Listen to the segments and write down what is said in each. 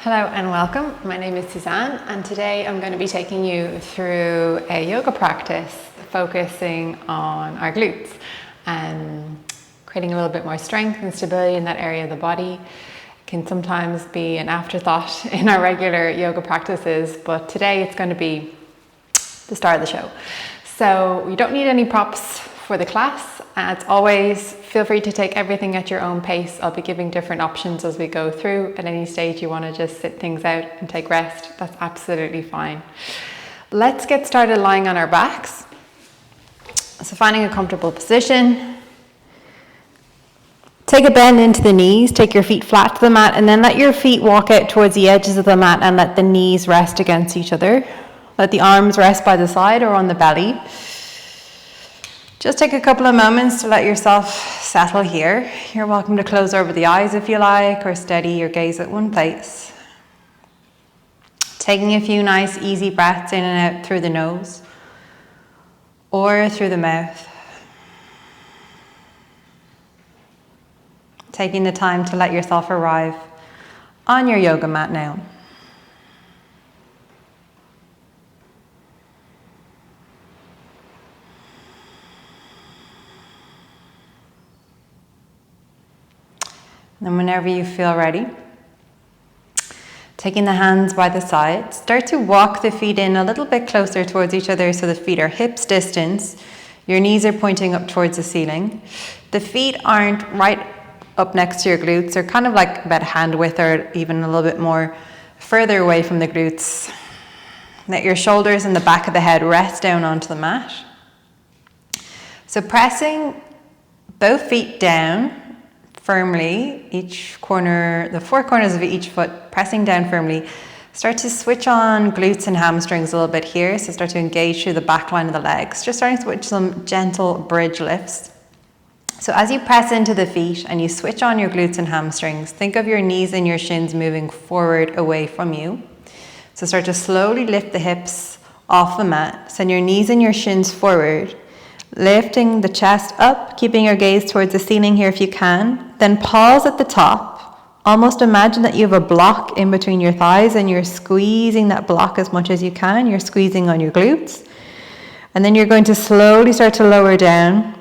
Hello and welcome. My name is Suzanne and today I'm going to be taking you through a yoga practice focusing on our glutes and creating a little bit more strength and stability in that area of the body. It can sometimes be an afterthought in our regular yoga practices, but today it's going to be the star of the show. So you don't need any props for the class. As always, feel free to take everything at your own pace. I'll be giving different options as we go through. At any stage you want to just sit things out and take rest, that's absolutely fine. Let's get started lying on our backs. So finding a comfortable position. Take a bend into the knees, take your feet flat to the mat, and then let your feet walk out towards the edges of the mat and let the knees rest against each other. Let the arms rest by the side or on the belly. Just take a couple of moments to let yourself settle here. You're welcome to close over the eyes if you like, or steady your gaze at one place. Taking a few nice easy breaths in and out through the nose or through the mouth. Taking the time to let yourself arrive on your yoga mat now. And whenever you feel ready, taking the hands by the side, start to walk the feet in a little bit closer towards each other so the feet are hips distance. Your knees are pointing up towards the ceiling. The feet aren't right up next to your glutes. They're kind of like about hand width or even a little bit more further away from the glutes. Let your shoulders and the back of the head rest down onto the mat. So pressing both feet down firmly, each corner, the four corners of each foot, pressing down firmly. Start to switch on glutes and hamstrings a little bit here. So start to engage through the back line of the legs. Just starting with some gentle bridge lifts. So as you press into the feet and you switch on your glutes and hamstrings, think of your knees and your shins moving forward away from you. So start to slowly lift the hips off the mat. Send your knees and your shins forward. Lifting the chest up, keeping your gaze towards the ceiling here if you can. Then pause at the top. Almost imagine that you have a block in between your thighs and you're squeezing that block as much as you can. You're squeezing on your glutes. And then you're going to slowly start to lower down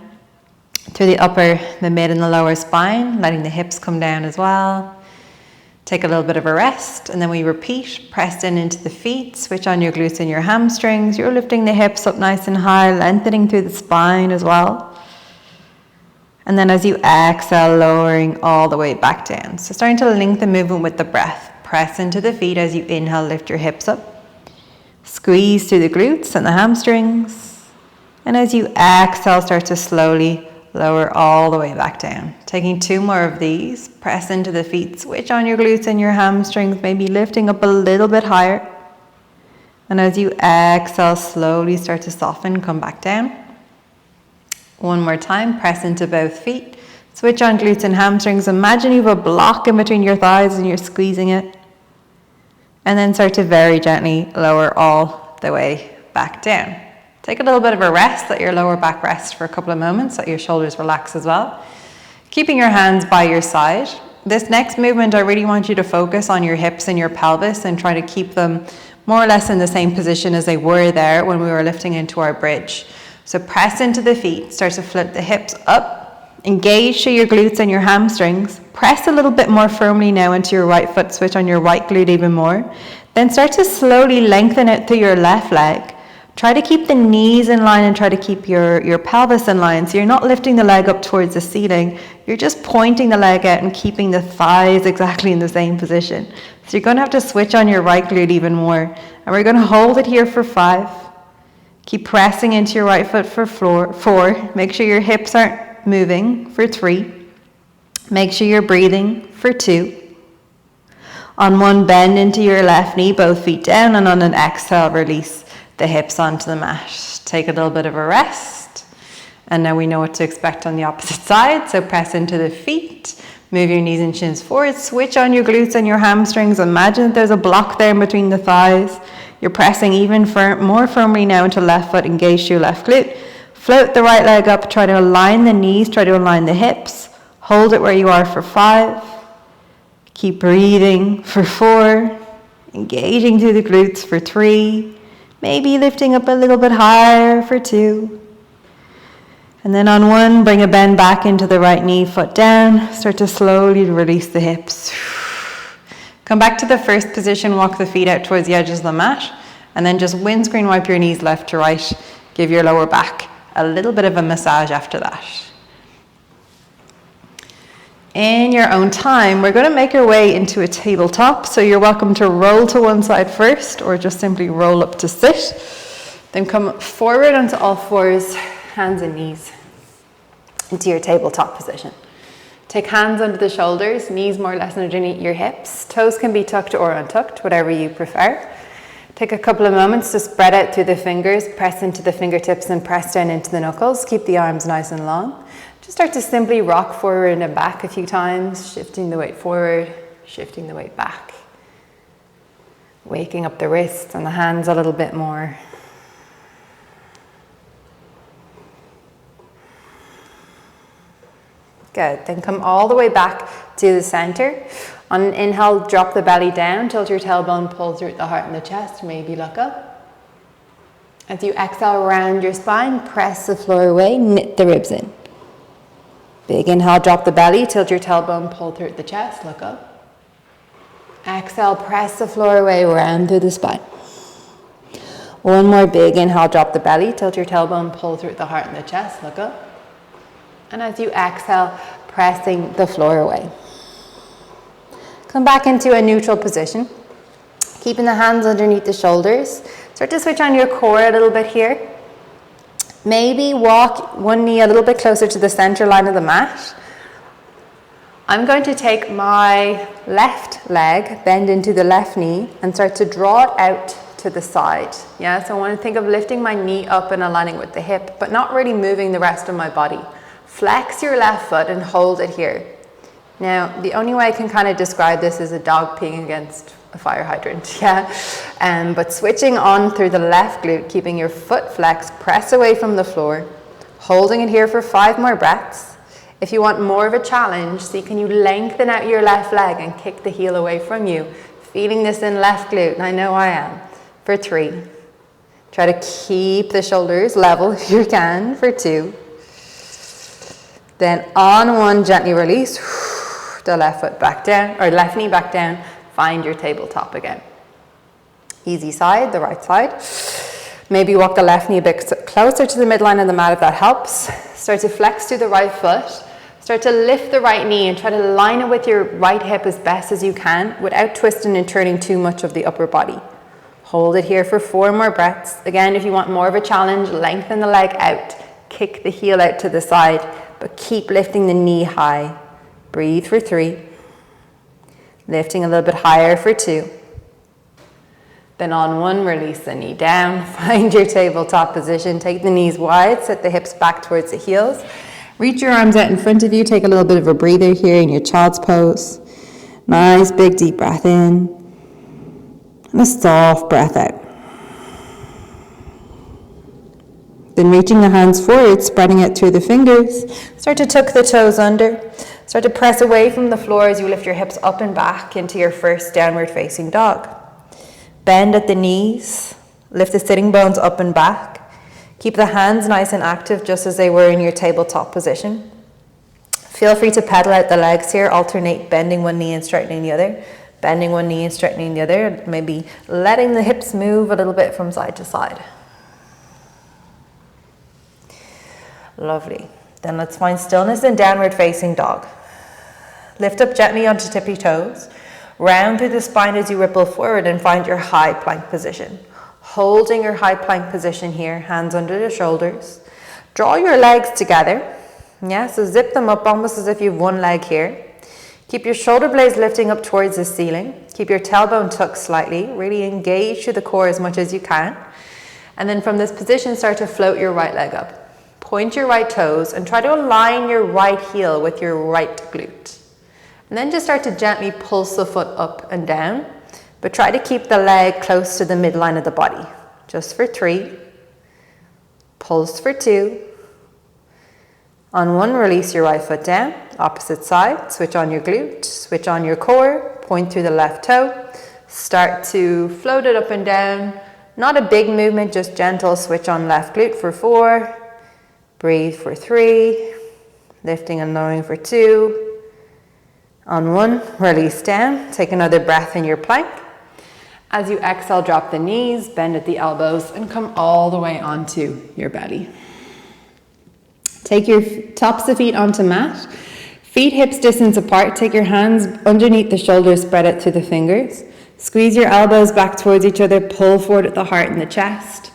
through the upper, the mid and the lower spine, letting the hips come down as well. Take a little bit of a rest, and then we repeat. Press in into the feet, switch on your glutes and your hamstrings. You're lifting the hips up nice and high, lengthening through the spine as well. And then as you exhale, lowering all the way back down. So starting to link the movement with the breath. Press into the feet as you inhale, lift your hips up. Squeeze through the glutes and the hamstrings. And as you exhale, start to slowly lower all the way back down. Taking two more of these. Press into the feet, switch on your glutes and your hamstrings, maybe lifting up a little bit higher. And as you exhale, slowly start to soften, come back down. One more time, press into both feet. Switch on glutes and hamstrings. Imagine you have a block in between your thighs and you're squeezing it. And then start to very gently lower all the way back down. Take a little bit of a rest, let your lower back rest for a couple of moments, let your shoulders relax as well. Keeping your hands by your side. This next movement, I really want you to focus on your hips and your pelvis and try to keep them more or less in the same position as they were there when we were lifting into our bridge. So press into the feet, start to float the hips up, engage through your glutes and your hamstrings. Press a little bit more firmly now into your right foot, switch on your right glute even more. Then start to slowly lengthen out through your left leg. Try to keep the knees in line and try to keep your pelvis in line. So you're not lifting the leg up towards the ceiling. You're just pointing the leg out and keeping the thighs exactly in the same position. So you're going to have to switch on your right glute even more. And we're going to hold it here for 5. Keep pressing into your right foot for 4. Make sure your hips aren't moving for 3. Make sure you're breathing for 2. On one, bend into your left knee, both feet down, and on an exhale, release the hips onto the mat. Take a little bit of a rest. And now we know what to expect on the opposite side. So press into the feet, move your knees and shins forward, switch on your glutes and your hamstrings. Imagine that there's a block there in between the thighs. You're pressing even more firmly now into left foot, engage your left glute. Float the right leg up, try to align the knees, try to align the hips. Hold it where you are for 5. Keep breathing for 4, engaging through the glutes for 3, maybe lifting up a little bit higher for 2. And then on 1, bring a bend back into the right knee, foot down. Start to slowly release the hips. Come back to the first position, walk the feet out towards the edges of the mat, and then just windscreen wipe your knees left to right. Give your lower back a little bit of a massage after that. In your own time, we're going to make our way into a tabletop. So you're welcome to roll to one side first, or just simply roll up to sit. Then come forward onto all fours, hands and knees, into your tabletop position. Take hands under the shoulders, knees more or less underneath your hips. Toes can be tucked or untucked, whatever you prefer. Take a couple of moments to spread out through the fingers, press into the fingertips and press down into the knuckles. Keep the arms nice and long. Just start to simply rock forward and back a few times, shifting the weight forward, shifting the weight back. Waking up the wrists and the hands a little bit more. Good, then come all the way back to the center. On an inhale, drop the belly down, tilt your tailbone, pull through the heart and the chest, maybe look up. As you exhale, round your spine, press the floor away, knit the ribs in. Big inhale, drop the belly, tilt your tailbone, pull through the chest, look up. Exhale, press the floor away, round through the spine. One more big inhale, drop the belly, tilt your tailbone, pull through the heart and the chest, look up. And as you exhale, pressing the floor away. Come back into a neutral position, keeping the hands underneath the shoulders. Start to switch on your core a little bit here. Maybe walk one knee a little bit closer to the center line of the mat. I'm going to take my left leg, bend into the left knee, and start to draw it out to the side. Yeah, so I want to think of lifting my knee up and aligning with the hip, but not really moving the rest of my body. Flex your left foot and hold it here. Now, the only way I can kind of describe this is a dog peeing against a fire hydrant, yeah. But switching on through the left glute, keeping your foot flexed, press away from the floor, holding it here for 5 more breaths. If you want more of a challenge, see can you lengthen out your left leg and kick the heel away from you. Feeling this in left glute, and I know I am, for 3. Try to keep the shoulders level if you can, for 2. Then on 1, gently release the left foot back down, or left knee back down. Find your tabletop again. Easy side, the right side. Maybe walk the left knee a bit closer to the midline of the mat if that helps. Start to flex through the right foot. Start to lift the right knee and try to line it with your right hip as best as you can without twisting and turning too much of the upper body. Hold it here for 4 more breaths. Again, if you want more of a challenge, lengthen the leg out. Kick the heel out to the side, but keep lifting the knee high. Breathe for 3. Lifting a little bit higher for 2. Then on 1, release the knee down. Find your tabletop position. Take the knees wide. Set the hips back towards the heels. Reach your arms out in front of you. Take a little bit of a breather here in your child's pose. Nice big deep breath in. And a soft breath out. Then reaching the hands forward, spreading it through the fingers. Start to tuck the toes under. Start to press away from the floor as you lift your hips up and back into your first downward facing dog. Bend at the knees. Lift the sitting bones up and back. Keep the hands nice and active just as they were in your tabletop position. Feel free to pedal out the legs here. Alternate bending one knee and straightening the other. Bending one knee and straightening the other. Maybe letting the hips move a little bit from side to side. Lovely. Then let's find stillness in downward facing dog. Lift up gently onto tippy toes. Round through the spine as you ripple forward and find your high plank position. Holding your high plank position here, hands under the shoulders. Draw your legs together. Yeah, so zip them up almost as if you have one leg here. Keep your shoulder blades lifting up towards the ceiling. Keep your tailbone tucked slightly. Really engage to the core as much as you can. And then from this position, start to float your right leg up. Point your right toes and try to align your right heel with your right glute. And then just start to gently pulse the foot up and down, but try to keep the leg close to the midline of the body. Just for 3, pulse for 2, On one, release your right foot down, opposite side, switch on your glute, switch on your core, point through the left toe, start to float it up and down. Not a big movement, just gentle switch on left glute for 4, breathe for 3, lifting and lowering for 2. On 1, release down, take another breath in your plank. As you exhale, drop the knees, bend at the elbows, and come all the way onto your belly. Take your tops of feet onto mat. Feet hips distance apart. Take your hands underneath the shoulders, spread out through the fingers. Squeeze your elbows back towards each other, pull forward at the heart and the chest.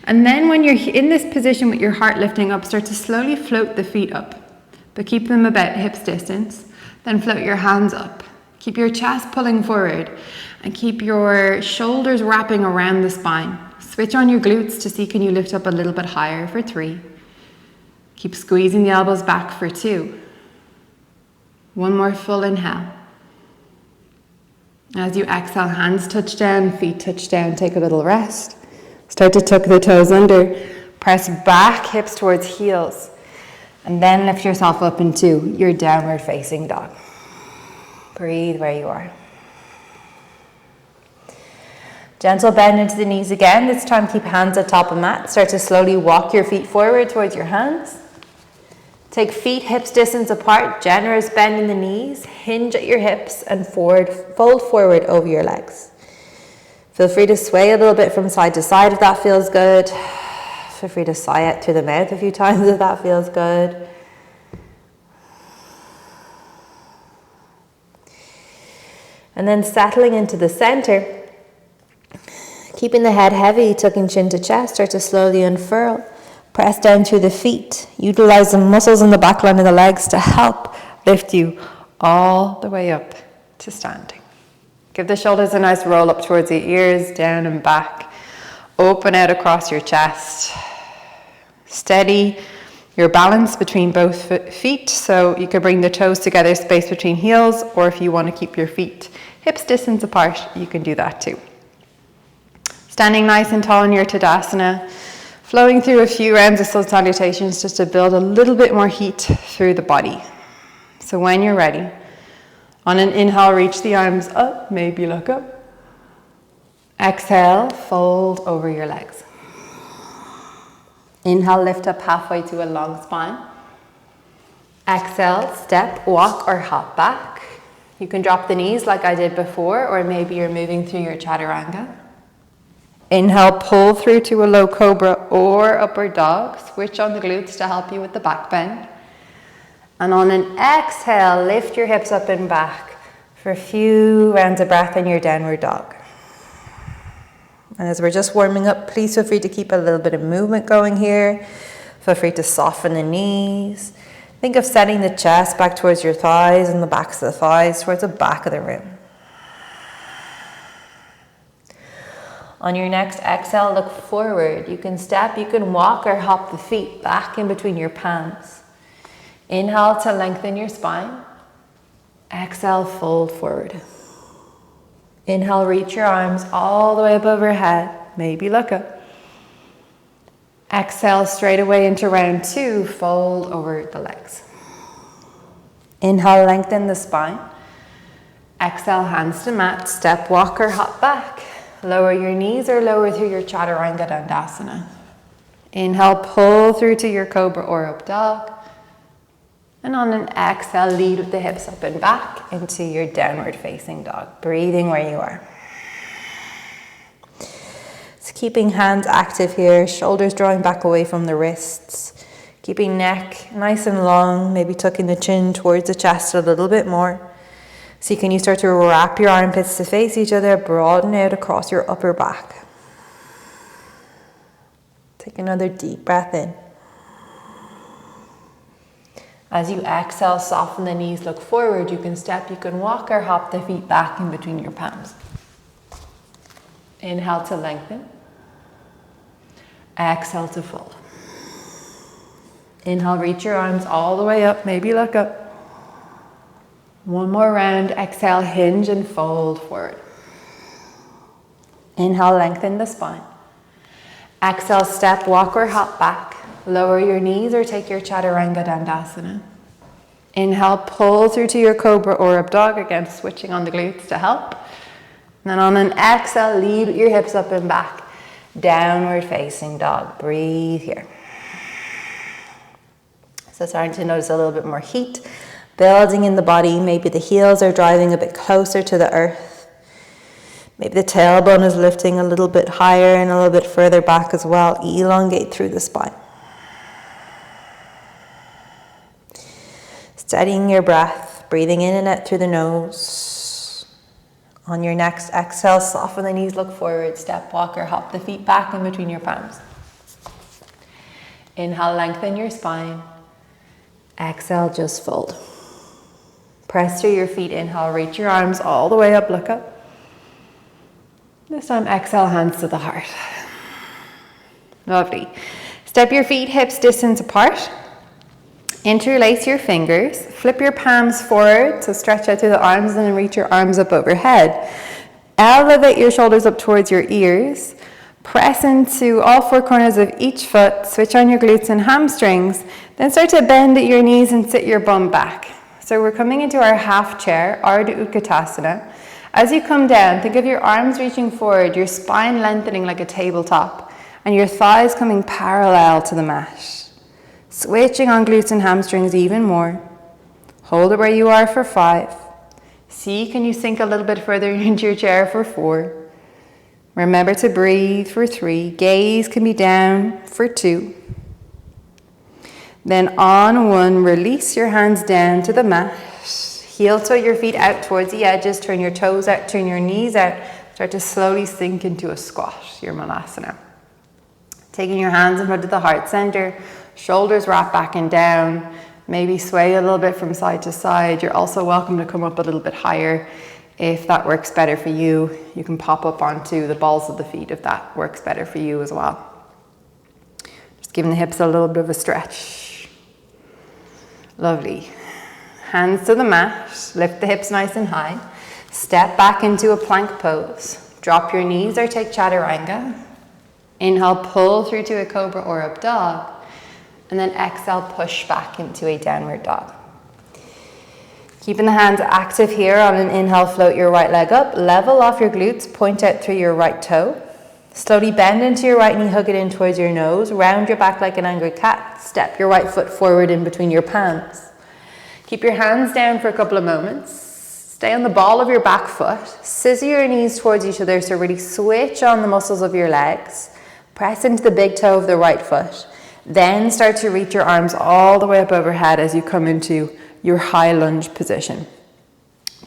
And then when you're in this position with your heart lifting up, start to slowly float the feet up, but keep them about hips distance. Then float your hands up. Keep your chest pulling forward and keep your shoulders wrapping around the spine. Switch on your glutes to see can you lift up a little bit higher for 3. Keep squeezing the elbows back for 2. One more full inhale. As you exhale, hands touch down, feet touch down, take a little rest. Start to tuck the toes under, press back, hips towards heels, and then lift yourself up into your downward facing dog. Breathe where you are. Gentle bend into the knees again. This time keep hands at top of mat. Start to slowly walk your feet forward towards your hands. Take feet hips distance apart, generous bend in the knees, hinge at your hips and forward, fold forward over your legs. Feel free to sway a little bit from side to side if that feels good. Feel free to sigh out through the mouth a few times if that feels good. And then settling into the center, keeping the head heavy, tucking chin to chest, start to slowly unfurl. Press down through the feet. Utilize the muscles in the back line of the legs to help lift you all the way up to standing. Give the shoulders a nice roll up towards the ears, down and back. Open out across your chest. Steady your balance between both feet, so you can bring the toes together, space between heels, or if you want to keep your feet hips distance apart, you can do that too. Standing nice and tall in your Tadasana. Flowing through a few rounds of sun salutations just to build a little bit more heat through the body. So when you're ready, on an inhale, reach the arms up, maybe look up. Exhale, fold over your legs. Inhale, lift up halfway to a long spine. Exhale, step, walk or hop back. You can drop the knees like I did before, or maybe you're moving through your chaturanga. Inhale, pull through to a low cobra or upward dog. Switch on the glutes to help you with the back bend. And on an exhale, lift your hips up and back for a few rounds of breath in your downward dog. And as we're just warming up, please feel free to keep a little bit of movement going here. Feel free to soften the knees. Think of setting the chest back towards your thighs and the backs of the thighs towards the back of the room. On your next exhale, look forward. You can step, you can walk or hop the feet back in between your palms. Inhale to lengthen your spine. Exhale, fold forward. Inhale, reach your arms all the way up overhead. Maybe look up. Exhale, straight away into round 2. Fold over the legs. Inhale, lengthen the spine. Exhale, hands to mat. Step, walk or hop back. Lower your knees or lower through your Chaturanga Dandasana. Inhale, pull through to your Cobra or Up Dog. And on an exhale, lead with the hips up and back into your downward facing dog. Breathing where you are. So keeping hands active here, shoulders drawing back away from the wrists. Keeping neck nice and long, maybe tucking the chin towards the chest a little bit more. So can you start to wrap your armpits to face each other, broaden out across your upper back. Take another deep breath in. As you exhale, soften the knees, look forward. You can step, you can walk or hop the feet back in between your palms. Inhale to lengthen. Exhale to fold. Inhale, reach your arms all the way up, maybe look up. One more round, exhale, hinge and fold forward. Inhale, lengthen the spine. Exhale, step, walk or hop back. Lower your knees or take your Chaturanga Dandasana. Inhale, pull through to your Cobra or Up Dog, again switching on the glutes to help. And then on an exhale, lead your hips up and back. Downward facing dog. Breathe here. So starting to notice a little bit more heat building in the body. Maybe the heels are driving a bit closer to the earth. Maybe the tailbone is lifting a little bit higher and a little bit further back as well. Elongate through the spine. Steadying your breath, breathing in and out through the nose. On your next exhale, soften the knees, look forward, step, walk or hop the feet back in between your palms. Inhale, lengthen your spine. Exhale, just fold. Press through your feet, inhale, reach your arms all the way up, look up. This time, exhale, hands to the heart. Lovely. Step your feet hips distance apart. Interlace your fingers, flip your palms forward, so stretch out through the arms and then reach your arms up overhead. Elevate your shoulders up towards your ears. Press into all four corners of each foot, switch on your glutes and hamstrings, then start to bend at your knees and sit your bum back. So we're coming into our half chair, Arduitasana. As you come down, think of your arms reaching forward, your spine lengthening like a tabletop, and your thighs coming parallel to the mat. Switching on glutes and hamstrings even more. Hold it where you are for 5. See, can you sink a little bit further into your chair for 4. Remember to breathe for 3. Gaze can be down for 2. Then on 1, release your hands down to the mat. Heel toe your feet out towards the edges. Turn your toes out, turn your knees out. Start to slowly sink into a squat, your Malasana. Taking your hands in front of the heart center. Shoulders wrap back and down, maybe sway a little bit from side to side. You're also welcome to come up a little bit higher if that works better for you. You can pop up onto the balls of the feet if that works better for you as well. Just giving the hips a little bit of a stretch. Lovely. Hands to the mat, lift the hips nice and high. Step back into a plank pose. Drop your knees or take Chaturanga. Inhale, pull through to a Cobra or Up Dog. And then exhale, push back into a downward dog. Keeping the hands active here. On an inhale, float your right leg up, level off your glutes, point out through your right toe. Slowly bend into your right knee, hug it in towards your nose, round your back like an angry cat, step your right foot forward in between your palms. Keep your hands down for a couple of moments. Stay on the ball of your back foot, scissor your knees towards each other, so really switch on the muscles of your legs. Press into the big toe of the right foot. Then start to reach your arms all the way up overhead as you come into your high lunge position.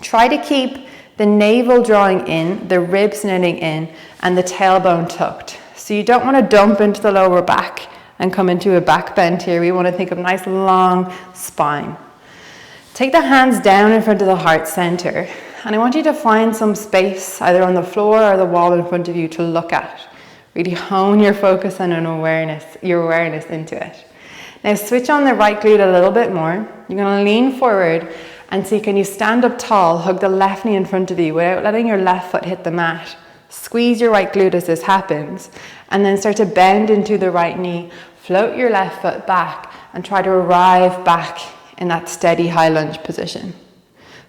Try to keep the navel drawing in, the ribs knitting in, and the tailbone tucked. So you don't want to dump into the lower back and come into a back bend here. We want to think of a nice long spine. Take the hands down in front of the heart center, and I want you to find some space either on the floor or the wall in front of you to look at. Really hone your focus and your awareness into it. Now switch on the right glute a little bit more. You're going to lean forward and see, can you stand up tall, hug the left knee in front of you without letting your left foot hit the mat. Squeeze your right glute as this happens, and then start to bend into the right knee. Float your left foot back and try to arrive back in that steady high lunge position.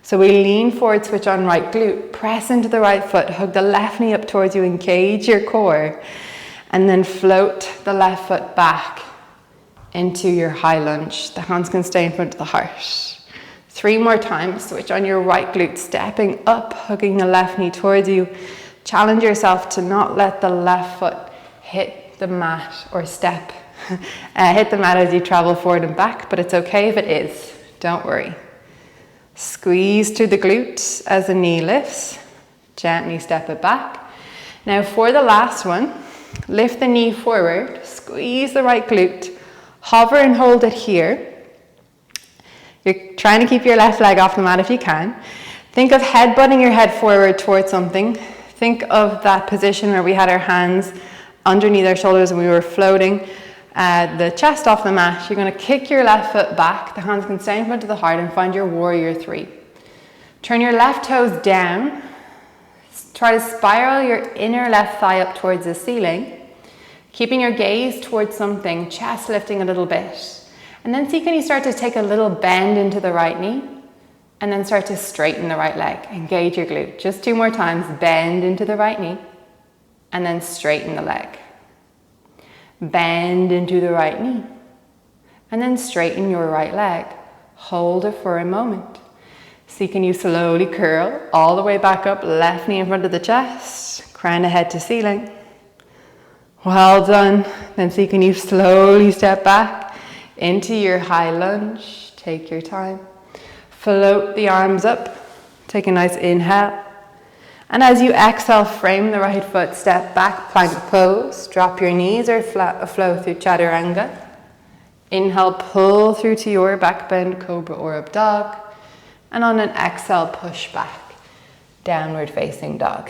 So we lean forward, switch on right glute, press into the right foot, hug the left knee up towards you, engage your core, and then float the left foot back into your high lunge. The hands can stay in front of the heart. 3 more times, switch on your right glute, stepping up, hugging the left knee towards you. Challenge yourself to not let the left foot hit the mat or step, hit the mat as you travel forward and back, but it's okay if it is, don't worry. Squeeze to the glutes as the knee lifts. Gently step it back. Now for the last one, lift the knee forward, squeeze the right glute, hover and hold it here. You're trying to keep your left leg off the mat if you can. Think of headbutting your head forward towards something. Think of that position where we had our hands underneath our shoulders and we were floating the chest off the mat. You're going to kick your left foot back. The hands can stay in front of the heart and find your warrior 3. Turn your left toes down. Try to spiral your inner left thigh up towards the ceiling. Keeping your gaze towards something, chest lifting a little bit. And then see, can you start to take a little bend into the right knee? And then start to straighten the right leg. Engage your glute. Just 2 more times. Bend into the right knee. And then straighten the leg. Bend into the right knee. And then straighten your right leg. Hold it for a moment. See, can you slowly curl all the way back up, left knee in front of the chest, crown of head to ceiling. Well done. Then see, can you slowly step back into your high lunge. Take your time. Float the arms up. Take a nice inhale. And as you exhale, frame the right foot, step back, plank pose. Drop your knees or flow through Chaturanga. Inhale, pull through to your back bend, cobra or up dog. And on an exhale, push back, downward facing dog.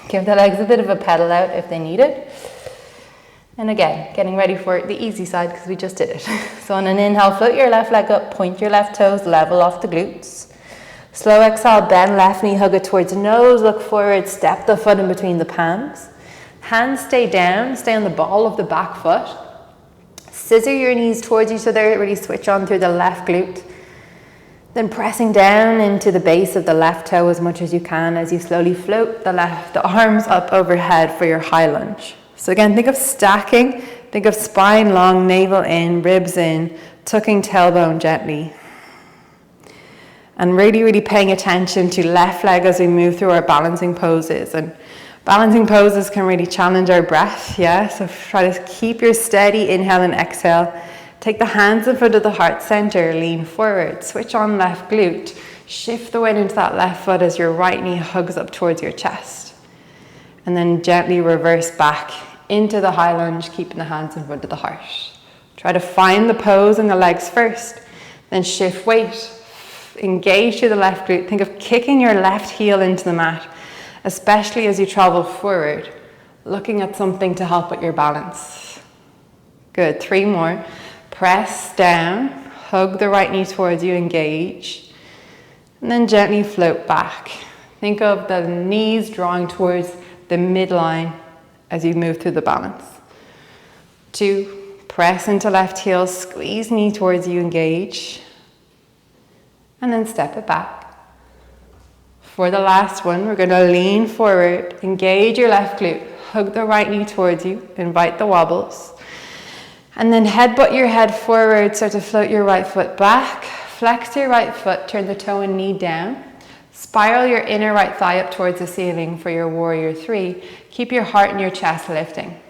Give the legs a bit of a pedal out if they need it. And again, getting ready for the easy side because we just did it. So on an inhale, float your left leg up, point your left toes, level off the glutes. Slow exhale, bend left knee, hug it towards the nose, look forward, step the foot in between the palms. Hands stay down, stay on the ball of the back foot. Scissor your knees towards each other, really switch on through the left glute. Then pressing down into the base of the left toe as much as you can as you slowly float the arms up overhead for your high lunge. So again, think of stacking, think of spine long, navel in, ribs in, tucking tailbone gently. And really paying attention to left leg as we move through our balancing poses. And balancing poses can really challenge our breath, yeah? So try to keep your steady inhale and exhale. Take the hands in front of the heart center, lean forward, switch on left glute. Shift the weight into that left foot as your right knee hugs up towards your chest. And then gently reverse back into the high lunge, keeping the hands in front of the heart. Try to find the pose in the legs first, then shift weight. Engage through the left glute. Think of kicking your left heel into the mat, especially as you travel forward, looking at something to help with your balance. Good, 3 more. Press down, hug the right knee towards you, engage, and then gently float back. Think of the knees drawing towards the midline as you move through the balance. 2, press into left heel, squeeze knee towards you, engage, and then step it back. For the last one, we're going to lean forward, engage your left glute, hug the right knee towards you, invite the wobbles. And then headbutt your head forward, start to float your right foot back, flex your right foot, turn the toe and knee down, spiral your inner right thigh up towards the ceiling for your warrior 3. Keep your heart and your chest lifting.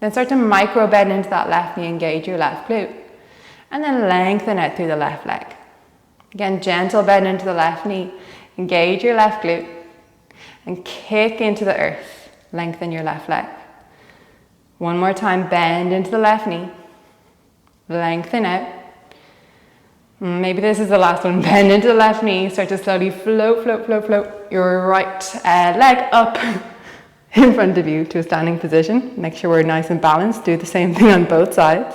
Then start to micro bend into that left knee, engage your left glute. And then lengthen out through the left leg. Again, gentle bend into the left knee, engage your left glute, and kick into the earth, lengthen your left leg. One more time, bend into the left knee, lengthen out. Maybe this is the last one. Bend into the left knee, start to slowly float your right leg up in front of you to a standing position. Make sure we're nice and balanced. Do the same thing on both sides.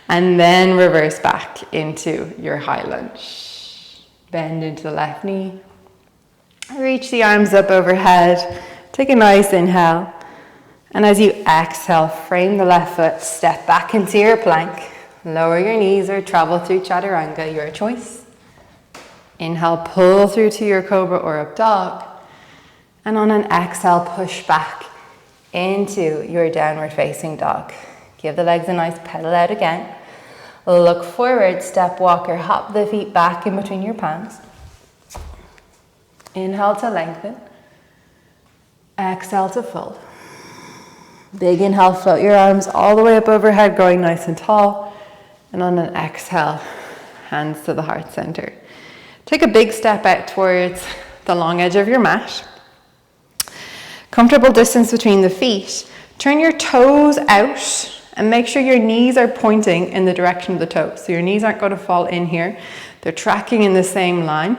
And then reverse back into your high lunge. Bend into the left knee. Reach the arms up overhead. Take a nice inhale. And as you exhale, frame the left foot, step back into your plank, lower your knees or travel through Chaturanga, your choice. Inhale, pull through to your cobra or up dog. And on an exhale, push back into your downward facing dog. Give the legs a nice pedal out again. Look forward, step walker, hop the feet back in between your palms. Inhale to lengthen. Exhale to fold. Big inhale, float your arms all the way up overhead, growing nice and tall. And on an exhale, hands to the heart center. Take a big step out towards the long edge of your mat. Comfortable distance between the feet. Turn your toes out and make sure your knees are pointing in the direction of the toes. So your knees aren't going to fall in here. They're tracking in the same line.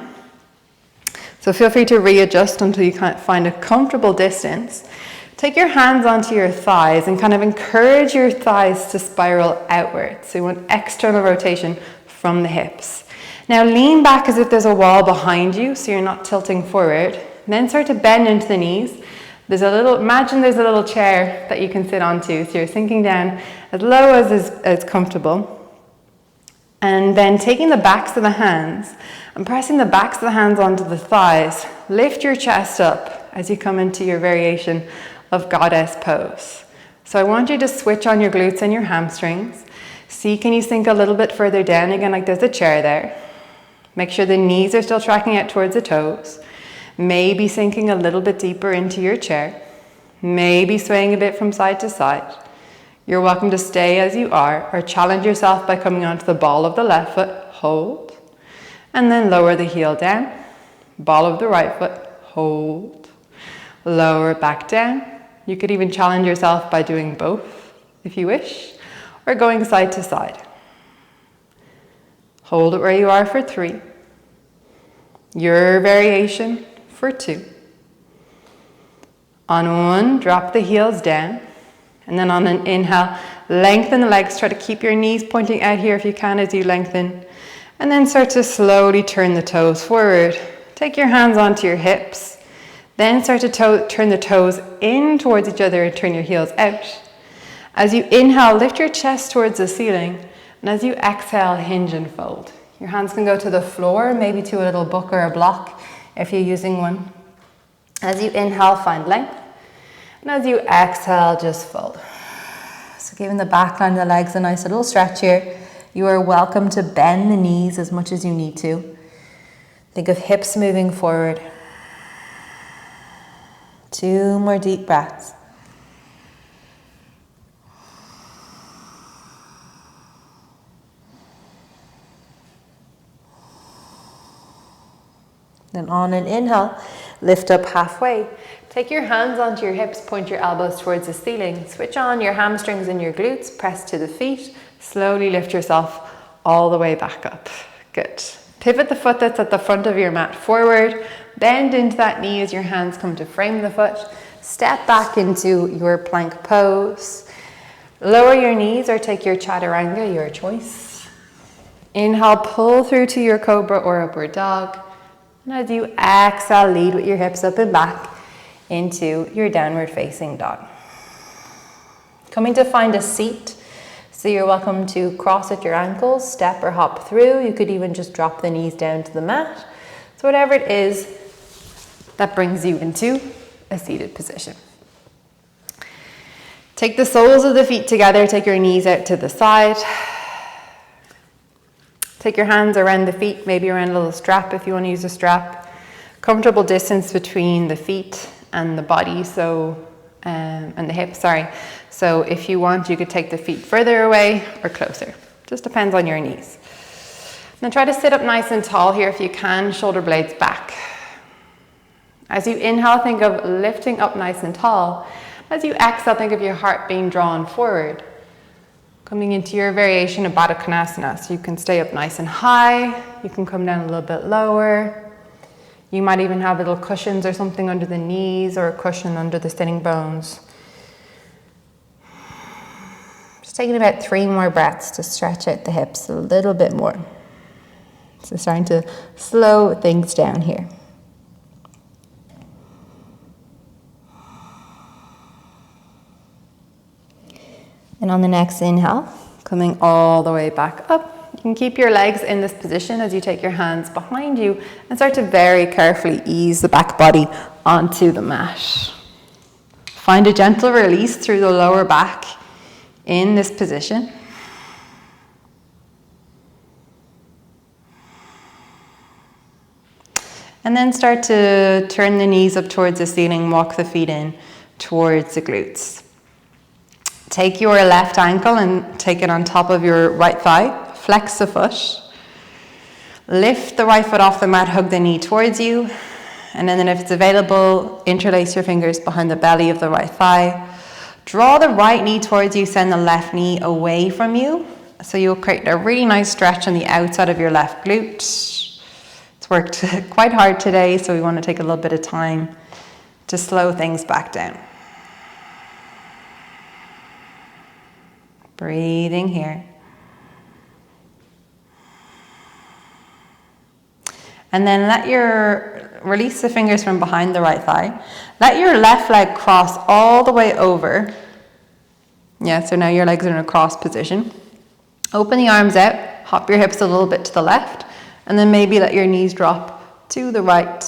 So feel free to readjust until you can't find a comfortable distance. Take your hands onto your thighs and kind of encourage your thighs to spiral outwards. So you want external rotation from the hips. Now lean back as if there's a wall behind you so you're not tilting forward. Then start to bend into the knees. Imagine there's a little chair that you can sit onto. So you're sinking down as low as is comfortable. And then taking the backs of the hands and pressing the backs of the hands onto the thighs, lift your chest up as you come into your variation of goddess pose. So I want you to switch on your glutes and your hamstrings. See, can you sink a little bit further down again, like there's a chair there. Make sure the knees are still tracking out towards the toes. Maybe sinking a little bit deeper into your chair. Maybe swaying a bit from side to side. You're welcome to stay as you are, or challenge yourself by coming onto the ball of the left foot, hold, and then lower the heel down. Ball of the right foot, hold, lower back down. You could even challenge yourself by doing both if you wish, or going side to side. Hold it where you are for 3. Your variation for 2. On 1, drop the heels down. And then on an inhale, lengthen the legs. Try to keep your knees pointing out here if you can as you lengthen. And then start to slowly turn the toes forward. Take your hands onto your hips. Then start to turn the toes in towards each other and turn your heels out. As you inhale, lift your chest towards the ceiling. And as you exhale, hinge and fold. Your hands can go to the floor, maybe to a little book or a block if you're using one. As you inhale, find length. And as you exhale, just fold. So giving the back line of the legs a nice little stretch here. You are welcome to bend the knees as much as you need to. Think of hips moving forward. 2 more deep breaths. Then on an inhale, lift up halfway. Take your hands onto your hips, point your elbows towards the ceiling. Switch on your hamstrings and your glutes, press to the feet. Slowly lift yourself all the way back up. Good. Pivot the foot that's at the front of your mat forward. Bend into that knee as your hands come to frame the foot. Step back into your plank pose. Lower your knees or take your chaturanga, your choice. Inhale, pull through to your cobra or upward dog. And as you exhale, lead with your hips up and back into your downward facing dog. Coming to find a seat. So you're welcome to cross at your ankles, step or hop through. You could even just drop the knees down to the mat. So whatever it is that brings you into a seated position. Take the soles of the feet together, take your knees out to the side. Take your hands around the feet, maybe around a little strap if you want to use a strap. Comfortable distance between the feet and the body, and the hips, sorry. So if you want, you could take the feet further away or closer. Just depends on your knees. Now try to sit up nice and tall here if you can, shoulder blades back. As you inhale, think of lifting up nice and tall. As you exhale, think of your heart being drawn forward. Coming into your variation of Badakanasana. So you can stay up nice and high. You can come down a little bit lower. You might even have little cushions or something under the knees or a cushion under the sitting bones. Just taking about 3 more breaths to stretch out the hips a little bit more. So starting to slow things down here. And on the next inhale, coming all the way back up. You can keep your legs in this position as you take your hands behind you and start to very carefully ease the back body onto the mat. Find a gentle release through the lower back in this position. And then start to turn the knees up towards the ceiling, walk the feet in towards the glutes. Take your left ankle and take it on top of your right thigh. Flex the foot. Lift the right foot off the mat, hug the knee towards you. And then if it's available, interlace your fingers behind the belly of the right thigh. Draw the right knee towards you, send the left knee away from you. So you'll create a really nice stretch on the outside of your left glute. It's worked quite hard today, so we want to take a little bit of time to slow things back down. Breathing here. And then release the fingers from behind the right thigh. Let your left leg cross all the way over. Yeah, so now your legs are in a cross position. Open the arms out, hop your hips a little bit to the left, and then maybe let your knees drop to the right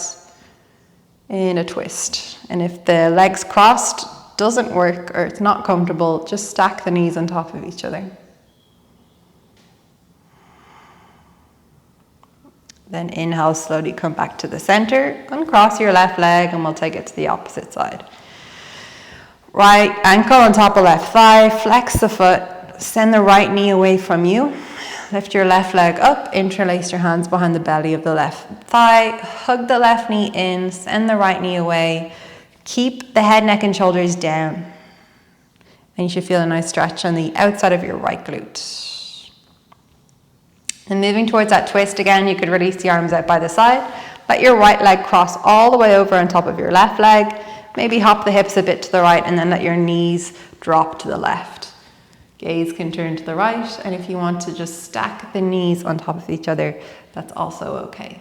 in a twist. And if the legs crossed doesn't work or it's not comfortable, just stack the knees on top of each other. Then inhale, slowly come back to the center, uncross your left leg, and we'll take it to the opposite side. Right ankle on top of left thigh, flex the foot, send the right knee away from you. Lift your left leg up, interlace your hands behind the belly of the left thigh, hug the left knee in, send the right knee away. Keep the head, neck, and shoulders down. And you should feel a nice stretch on the outside of your right glute. And moving towards that twist again, you could release the arms out by the side. Let your right leg cross all the way over on top of your left leg. Maybe hop the hips a bit to the right and then let your knees drop to the left. Gaze can turn to the right, and if you want to just stack the knees on top of each other, that's also okay.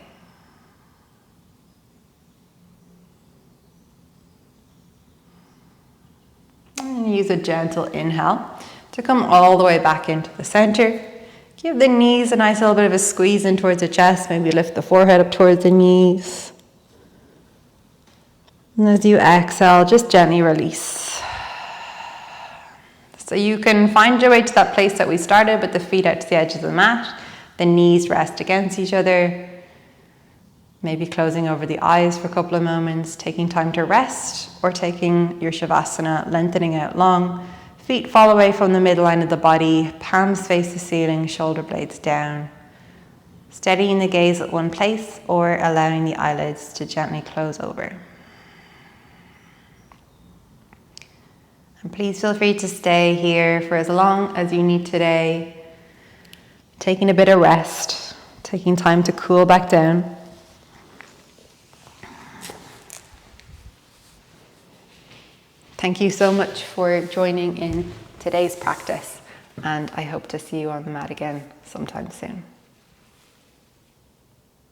And use a gentle inhale to come all the way back into the center. Give the knees a nice little bit of a squeeze in towards the chest, maybe lift the forehead up towards the knees. And as you exhale, just gently release. So you can find your way to that place that we started with the feet out to the edge of the mat. The knees rest against each other. Maybe closing over the eyes for a couple of moments, taking time to rest, or taking your Shavasana, lengthening out long. Feet fall away from the midline of the body, palms face the ceiling, shoulder blades down. Steadying the gaze at one place or allowing the eyelids to gently close over. And please feel free to stay here for as long as you need today, taking a bit of rest, taking time to cool back down. Thank you so much for joining in today's practice, and I hope to see you on the mat again sometime soon.